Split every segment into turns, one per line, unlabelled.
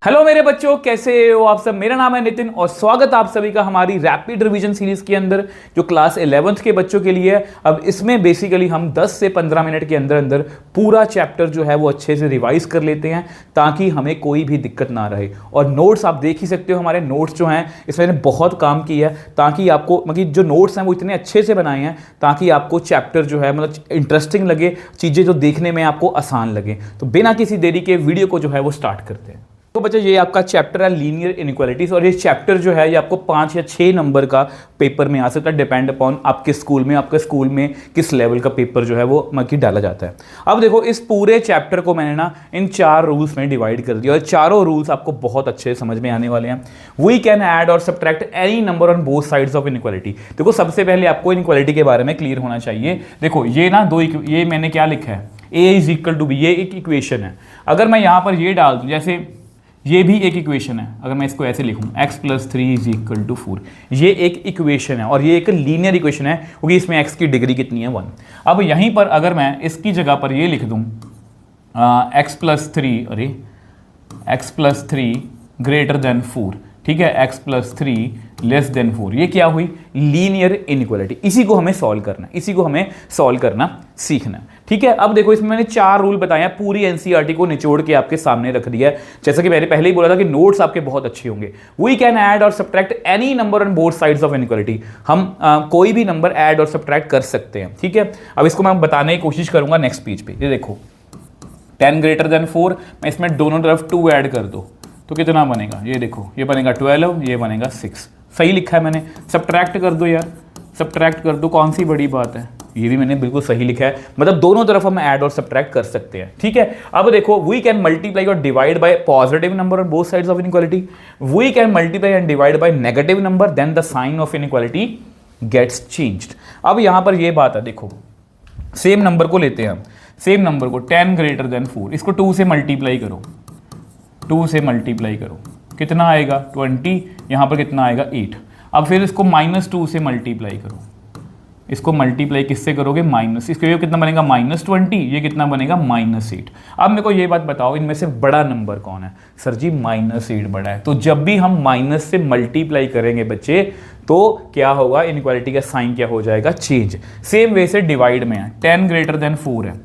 Hello मेरे बच्चों, कैसे हो आप सब। मेरा नाम है नितिन और स्वागत आप सभी का हमारी रैपिड रिवीजन सीरीज के अंदर जो क्लास 11th के बच्चों के लिए है। अब इसमें बेसिकली हम 10 से 15 मिनट के अंदर अंदर पूरा चैप्टर जो है वो अच्छे से रिवाइज कर लेते हैं ताकि हमें कोई भी दिक्कत ना रहे। और नोट्स आप देख ही सकते हो, हमारे नोट्स जो हैं इसमें मैंने बहुत काम किया है ताकि आपको मतलब जो नोट्स हैं वो इतने अच्छे से बनाए हैं ताकि आपको चैप्टर जो है मतलब इंटरेस्टिंग लगे, चीज़ें जो देखने में आपको आसान लगे। तो बिना किसी देरी के वीडियो को जो है वो स्टार्ट करते हैं। तो बच्चे ये आपका चैप्टर है लीनियर इनइक्वालिटीज और ये चैप्टर जो है ये आपको 5 या 6 नंबर का पेपर में आ सकता है, डिपेंड अपॉन आपके स्कूल में किस लेवल का पेपर जो है वो मतलब डाला जाता है। अब देखो इस पूरे चैप्टर को मैंने ना इन 4 रूल्स में डिवाइड कर दिया और चारों रूल्स आपको बहुत अच्छे समझ में आने वाले हैं। वी कैन ऐड और subtract any number on both sides of inequality. देखो सबसे पहले आपको इनइक्वालिटी के बारे में क्लियर होना चाहिए। देखो ये ना ये मैंने क्या लिखा है, ए इज इक्वल टू बी, ये एक इक्वेशन है। अगर मैं यहाँ पर ये डाल दूँ, जैसे ये भी एक इक्वेशन है, अगर मैं इसको ऐसे लिखूं x + 3 = 4, ये एक इक्वेशन है और ये एक लीनियर इक्वेशन है क्योंकि इसमें x की डिग्री कितनी है 1। अब यहीं पर अगर मैं इसकी जगह पर ये लिख दूं x + 3 > 4, ठीक है, x + 3 < 4, ये क्या हुई, लीनियर इनइक्वालिटी। इसी को हमें सॉल्व करना सीखना है, ठीक है। अब देखो इसमें मैंने 4 रूल बताए हैं, पूरी एनसीईआरटी को निचोड़ के आपके सामने रख दिया है। जैसा कि मैंने पहले ही बोला था कि नोट्स आपके बहुत अच्छे होंगे। वी कैन ऐड और subtract any number on both sides of inequality. हम कोई भी नंबर ऐड और सब्ट्रैक्ट कर सकते हैं, ठीक है। अब इसको मैं बताने की कोशिश करूंगा नेक्स्ट पेज पे। ये देखो 10 > 4, मैं इसमें दोनों तरफ 2 ऐड कर दो तो कितना बनेगा, ये देखो ये बनेगा 12, ये बनेगा 6। सही लिखा है मैंने। सब्ट्रैक्ट कर दो यार, सब्ट्रैक्ट कर दो, कौन सी बड़ी बात है, ये भी मैंने बिल्कुल सही लिखा है। मतलब दोनों तरफ हम ऐड और सब्ट्रैक्ट कर सकते हैं, ठीक है। अब देखो वी कैन मल्टीप्लाई और divide by positive number on both sides of inequality. We can multiply and divide by negative number, then the sign of inequality gets changed. अब यहां पर ये बात है, देखो सेम नंबर को लेते हैं हम, सेम नंबर को 10 > 4, इसको 2 से मल्टीप्लाई करो, 2 से मल्टीप्लाई करो, कितना आएगा 20, यहाँ पर कितना आएगा 8। अब फिर इसको -2 से मल्टीप्लाई करो, इसको मल्टीप्लाई किससे करोगे, माइनस, इसके लिए कितना बनेगा -20, ये कितना बनेगा -8। अब मेरे को ये बात बताओ इनमें से बड़ा नंबर कौन है। सर जी -8 बड़ा है। तो जब भी हम माइनस से मल्टीप्लाई करेंगे बच्चे तो क्या होगा, इनइक्वालिटी का साइन क्या हो जाएगा, चेंज। सेम वे से डिवाइड में है, 10 > 4 है,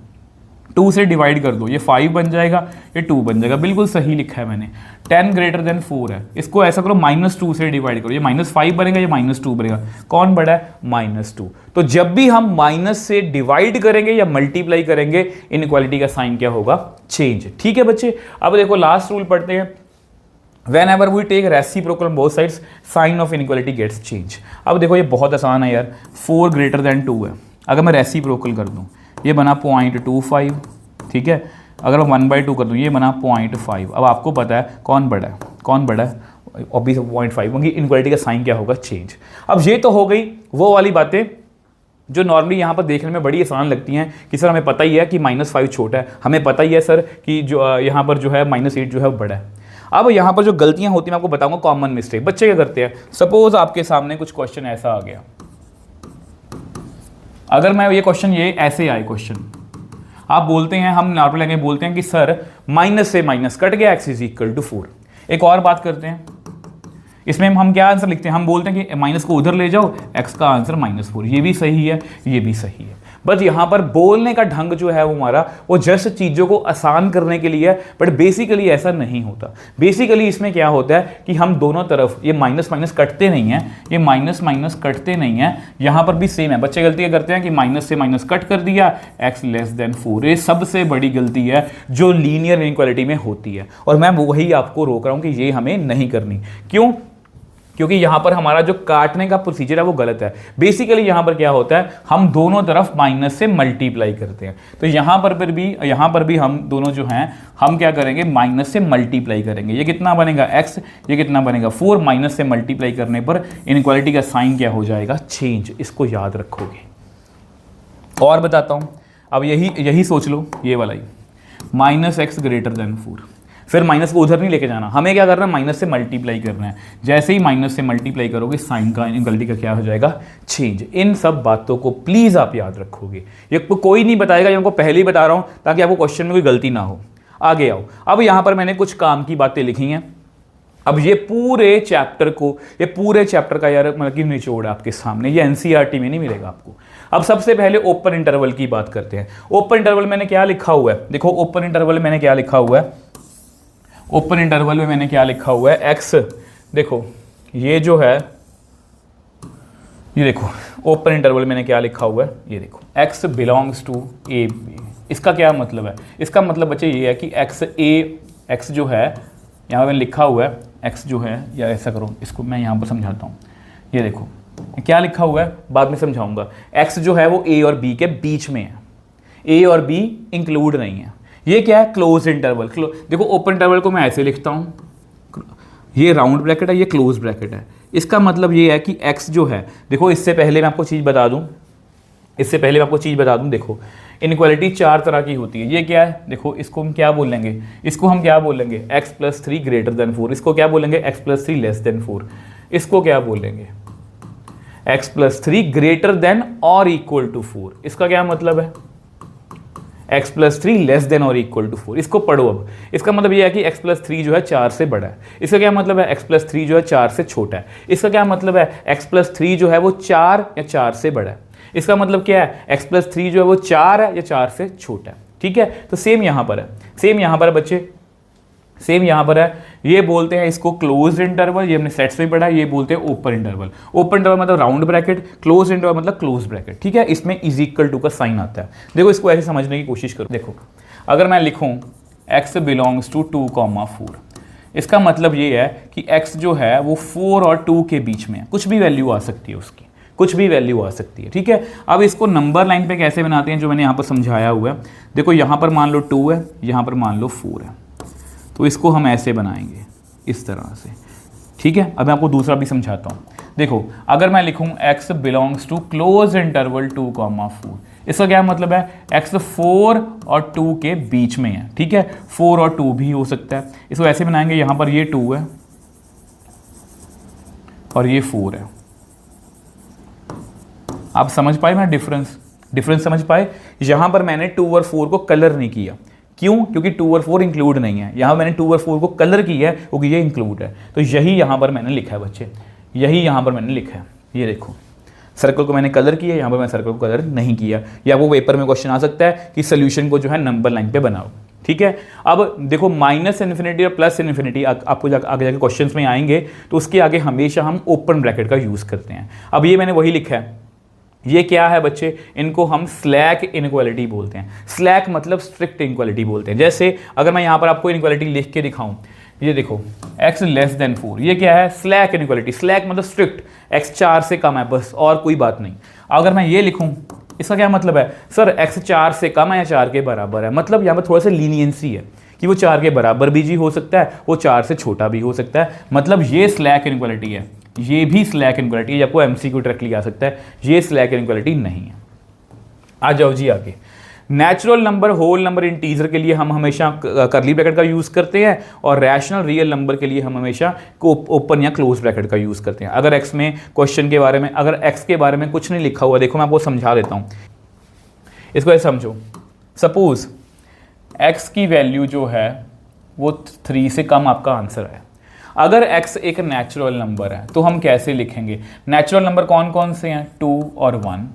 2 से डिवाइड कर दो, ये 5 बन जाएगा, ये 2 बन जाएगा, बिल्कुल सही लिखा है मैंने। 10 > 4 है, इसको ऐसा करो -2 से डिवाइड करो, ये -5 बनेगा, ये -2 बनेगा, कौन बड़ा है, -2। तो जब भी हम माइनस से डिवाइड करेंगे या मल्टीप्लाई करेंगे इनइक्वालिटी का साइन क्या होगा, चेंज, ठीक है बच्चे। अब देखो लास्ट रूल पढ़ते हैं, whenever we take reciprocal on both sides sign of inequality gets change। अब देखो ये बहुत आसान है यार, 4 > 2 है, अगर मैं रेसिप्रोकल कर दूं ये बना 0.25, ठीक है। अगर मैं 1/2 कर दूं ये बना 0.5। अब आपको पता है कौन बड़ा है, ऑब्वियस 0.5 होंगी, इनइक्वालिटी का साइन क्या होगा, चेंज। अब ये तो हो गई वो वाली बातें जो नॉर्मली यहाँ पर देखने में बड़ी आसान लगती हैं कि सर हमें पता ही है कि -5 छोटा है, हमें पता ही है सर कि जो यहाँ पर जो है -8 जो है वो बड़ा है। अब यहाँ पर जो गलतियाँ होती हैं मैं आपको बताऊंगा, कॉमन मिस्टेक बच्चे क्या करते हैं। सपोज आपके सामने कुछ क्वेश्चन ऐसा आ गया, अगर मैं ये क्वेश्चन ये ऐसे आए क्वेश्चन, आप बोलते हैं, हम नॉर्मल लैंग्वेज बोलते हैं कि सर माइनस से माइनस कट गया, x = 4। एक और बात करते हैं, इसमें हम क्या आंसर लिखते हैं, हम बोलते हैं कि माइनस को उधर ले जाओ, x का आंसर -4। ये भी सही है, ये भी सही है। बस यहाँ पर बोलने का ढंग जो है वो हमारा वो जस्ट चीज़ों को आसान करने के लिए है, बट बेसिकली ऐसा नहीं होता। बेसिकली इसमें क्या होता है कि हम दोनों तरफ ये माइनस माइनस कटते नहीं हैं, ये माइनस माइनस कटते नहीं हैं। यहाँ पर भी सेम है, बच्चे गलती करते हैं कि माइनस से माइनस कट कर दिया, x < 4। ये सबसे बड़ी गलती है जो लीनियर इनइक्वालिटी में होती है और मैं वही आपको रोक रहा हूँ कि ये हमें नहीं करनी। क्यों? क्योंकि यहाँ पर हमारा जो काटने का प्रोसीजर है वो गलत है। बेसिकली यहाँ पर क्या होता है, हम दोनों तरफ माइनस से मल्टीप्लाई करते हैं। तो यहाँ पर भी हम दोनों जो हैं हम क्या करेंगे, माइनस से मल्टीप्लाई करेंगे। ये कितना बनेगा x, ये कितना बनेगा 4। माइनस से मल्टीप्लाई करने पर इनइक्वालिटी का साइन क्या हो जाएगा, चेंज। इसको याद रखोगे। और बताता हूँ, अब यही सोच लो, ये वाला ही -x > 4। फिर माइनस को उधर नहीं लेके जाना, हमें क्या करना है, माइनस से मल्टीप्लाई करना है। जैसे ही माइनस से मल्टीप्लाई करोगे साइन का, इनइक्वालिटी का क्या हो जाएगा, चेंज। इन सब बातों को प्लीज आप याद रखोगे, ये कोई नहीं बताएगा, ये आपको पहले ही बता रहा हूं ताकि आपको क्वेश्चन में कोई गलती ना हो। आगे आओ। अब यहां पर मैंने कुछ काम की बातें लिखी हैं। अब ये पूरे चैप्टर का यार मतलब कि निचोड़ आपके सामने, ये एनसीईआरटी में नहीं मिलेगा आपको। अब सबसे पहले ओपन इंटरवल की बात करते हैं। ओपन इंटरवल मैंने क्या लिखा हुआ है, देखो ओपन इंटरवल में मैंने क्या लिखा हुआ है, ओपन इंटरवल में मैंने क्या लिखा हुआ है, एक्स, देखो ये जो है, ये देखो ओपन इंटरवल मैंने क्या लिखा हुआ है, ये देखो x belongs to A B. इसका क्या मतलब है, इसका मतलब बच्चे ये है कि x जो है यहाँ मैंने लिखा हुआ है, x जो है, या ऐसा करो इसको मैं यहाँ पर समझाता हूँ, ये देखो क्या लिखा हुआ है, बाद में समझाऊंगा। x जो है वो a और b के बीच में है, a और b इंक्लूड नहीं है। ये क्या है, क्लोज इंटरवल। देखो ओपन इंटरवल को मैं ऐसे लिखता हूँ, ये राउंड ब्रैकेट है, ये क्लोज ब्रैकेट है। इसका मतलब ये है कि x जो है, देखो इससे पहले मैं आपको चीज़ बता दूं, देखो इनइक्वालिटी 4 तरह की होती है। ये क्या है, देखो इसको हम क्या बोलेंगे, x + 3 > 4। इसको क्या बोलेंगे, x + 3 < 4। इसको क्या बोलेंगे, x + 3 ≥ 4। इसका क्या मतलब है, x + 3 < = 4। इसको पढ़ो अब। इसका मतलब यह है कि x + 3 जो है 4 से बड़ा है। इसका क्या मतलब है, x + 3 जो है 4 से छोटा है। इसका क्या मतलब है, x + 3 जो है वो 4 या 4 से बड़ा है। इसका मतलब क्या है, x + 3 जो है वो 4 है या 4 से छोटा है। ठीक है, तो सेम यहाँ पर है, बच्चे सेम यहाँ पर है। ये बोलते हैं इसको क्लोज इंटरवल, ये हमने सेट्स में पढ़ा है। ये बोलते हैं ओपन इंटरवल। ओपन इंटरवल मतलब राउंड ब्रैकेट, क्लोज इंटरवल मतलब क्लोज ब्रैकेट। ठीक है, इसमें = का साइन आता है। देखो इसको ऐसे समझने की कोशिश करो। देखो अगर मैं लिखूं x बिलोंग्स टू 2, 4, इसका मतलब ये है कि x जो है वो 4 और 2 के बीच में है। कुछ भी वैल्यू आ सकती है उसकी, ठीक है। अब इसको नंबर लाइन पे कैसे बनाते हैं, जो मैंने यहाँ पर समझाया हुआ है। देखो यहाँ पर मान लो 2 है, यहाँ पर मान लो 4 है, तो इसको हम ऐसे बनाएंगे इस तरह से। ठीक है, अब मैं आपको दूसरा भी समझाता हूँ। देखो अगर मैं लिखूँ x belongs to close interval 2, 4, इसका क्या मतलब है, x 4 और 2 के बीच में है। ठीक है, 4 और 2 भी हो सकता है। इसको ऐसे बनाएंगे, यहाँ पर ये 2 है और ये 4 है। आप समझ पाए मैं डिफरेंस समझ पाए। यहाँ पर मैंने 2 और 4 को कलर नहीं किया, क्यों, क्योंकि 2 और 4 इंक्लूड नहीं है। यहाँ मैंने 2 और 4 को कलर किया है क्योंकि ये इंक्लूड है। तो यही यहाँ पर मैंने लिखा है बच्चे, ये देखो सर्कल को मैंने कलर किया, यहाँ पर मैं सर्कल को कलर नहीं किया। या वो पेपर में क्वेश्चन आ सकता है कि सोल्यूशन को जो है नंबर लाइन पे बनाओ। ठीक है, अब देखो -∞ और +∞ आपको आगे जाके क्वेश्चंस में आएंगे, तो उसके आगे हमेशा हम ओपन ब्रैकेट का यूज़ करते हैं। अब ये मैंने वही लिखा है। ये क्या है बच्चे, इनको हम स्लैक इनइक्वालिटी बोलते हैं। स्लैक मतलब स्ट्रिक्ट इनइक्वालिटी बोलते हैं। जैसे अगर मैं यहाँ पर आपको इनइक्वालिटी लिख के दिखाऊं, ये देखो x < 4, ये क्या है, स्लैक इनइक्वालिटी। स्लैक मतलब स्ट्रिक्ट, x 4 से कम है बस, और कोई बात नहीं। अगर मैं ये लिखूं, इसका क्या मतलब है, सर x 4 से कम है या 4 के बराबर है। मतलब यहाँ पर थोड़ा सा लीनियंसी है कि वो 4 के बराबर भी जी हो सकता है, वो 4 से छोटा भी हो सकता है। मतलब ये स्लैक इनइक्वालिटी है, ये भी स्लैक इनइक्वालिटी है। आपको MCQ डायरेक्टली आ सकता है, ये स्लैक इनइक्वालिटी नहीं है। आ जाओ जी आगे। Natural number, whole number, integer के लिए हम हमेशा करली ब्रैकेट का यूज़ करते हैं, और रैशनल रियल नंबर के लिए हम हमेशा ओपन या क्लोज ब्रैकेट का यूज़ करते हैं। अगर x में क्वेश्चन के बारे में, अगर x के बारे में कुछ नहीं लिखा हुआ, देखो मैं आपको समझा देता हूँ, इसको ऐसे समझो। सपोज x की वैल्यू जो है वो 3 से कम आपका आंसर है। अगर x एक नेचुरल नंबर है तो हम कैसे लिखेंगे, नेचुरल नंबर कौन कौन से हैं, 2 और 1,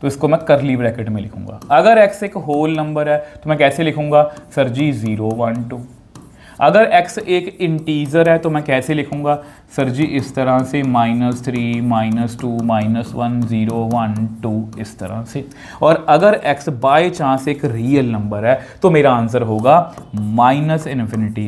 तो इसको मैं करली ब्रैकेट में लिखूंगा। अगर x एक होल नंबर है तो मैं कैसे लिखूंगा, सर जी 0, 1, 2। अगर x एक इंटीजर है तो मैं कैसे लिखूंगा, सर जी इस तरह से, -3, -2, -1, 0, 1, 2, इस तरह से। और अगर x बाय चांस एक रियल नंबर है तो मेरा आंसर होगा -∞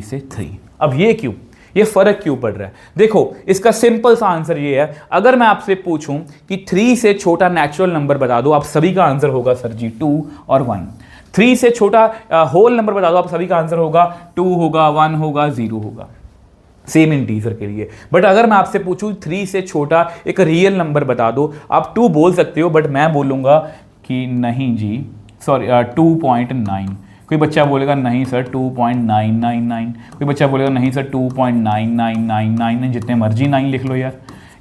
से 3। अब ये क्यों, ये फर्क क्यों पड़ रहा है, देखो इसका सिंपल सा आंसर ये है। अगर मैं आपसे पूछूं कि 3 से छोटा नेचुरल नंबर बता दो, आप सभी का आंसर होगा सर जी 2 और 1। 3 से छोटा होल नंबर बता दो, आप सभी का आंसर होगा 2 होगा, 1 होगा, 0 होगा, सेम इंटीजर के लिए। बट अगर मैं आपसे पूछूं 3 से छोटा एक रियल नंबर बता दो, आप 2 बोल सकते हो, बट मैं बोलूंगा कि नहीं जी, सॉरी 2.9। कोई बच्चा बोलेगा नहीं सर 2.999, कोई बच्चा बोलेगा नहीं सर 2.99999, जितने मर्जी 9 लिख लो यार।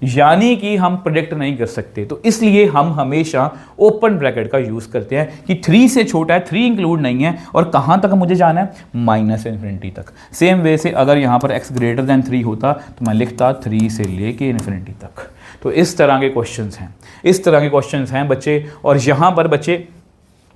यानी कि हम प्रेडिक्ट नहीं कर सकते, तो इसलिए हम हमेशा ओपन ब्रैकेट का यूज करते हैं कि 3 से छोटा है, 3 इंक्लूड नहीं है, और कहां तक मुझे जाना है, -इन्फिनिटी तक। सेम वे से अगर यहां पर x ग्रेटर देन 3 होता तो मैं लिखता 3 से लेके इन्फिनिटी तक। तो इस तरह के क्वेश्चंस हैं, इस तरह के क्वेश्चंस हैं बच्चे। और यहां पर बच्चे,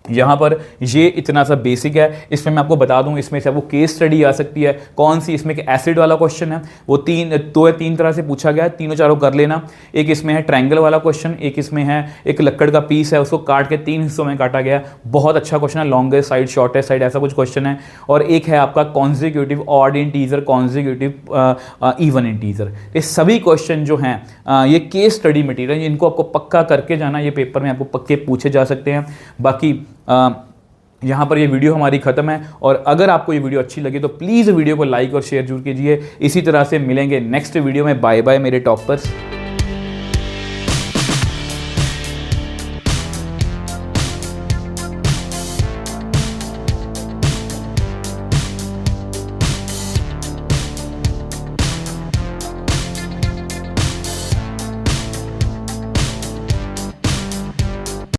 यहाँ पर ये इतना सा बेसिक है, इसमें मैं आपको बता दूं, इसमें से आपको केस स्टडी आ सकती है। कौन सी? इसमें एसिड वाला क्वेश्चन है, वो 3 तरह से पूछा गया है, तीनों चारों कर लेना। एक इसमें है ट्रायंगल वाला क्वेश्चन, एक इसमें है एक लक्कड़ का पीस है, उसको काट के 3 हिस्सों में काटा गया, बहुत अच्छा क्वेश्चन है, लॉन्गेस्ट साइड, शॉर्टेस्ट साइड, ऐसा कुछ क्वेश्चन है। और एक है आपका consecutive odd integer, consecutive even integer. ये सभी क्वेश्चन जो हैं ये केस स्टडी मटेरियल, इनको आपको पक्का करके जाना, ये पेपर में आपको पक्के पूछे जा सकते हैं। बाकी यहाँ पर ये वीडियो हमारी ख़त्म है, और अगर आपको ये वीडियो अच्छी लगी तो प्लीज़ वीडियो को लाइक और शेयर जरूर कीजिए। इसी तरह से मिलेंगे नेक्स्ट वीडियो में। बाय बाय मेरे टॉपर्स।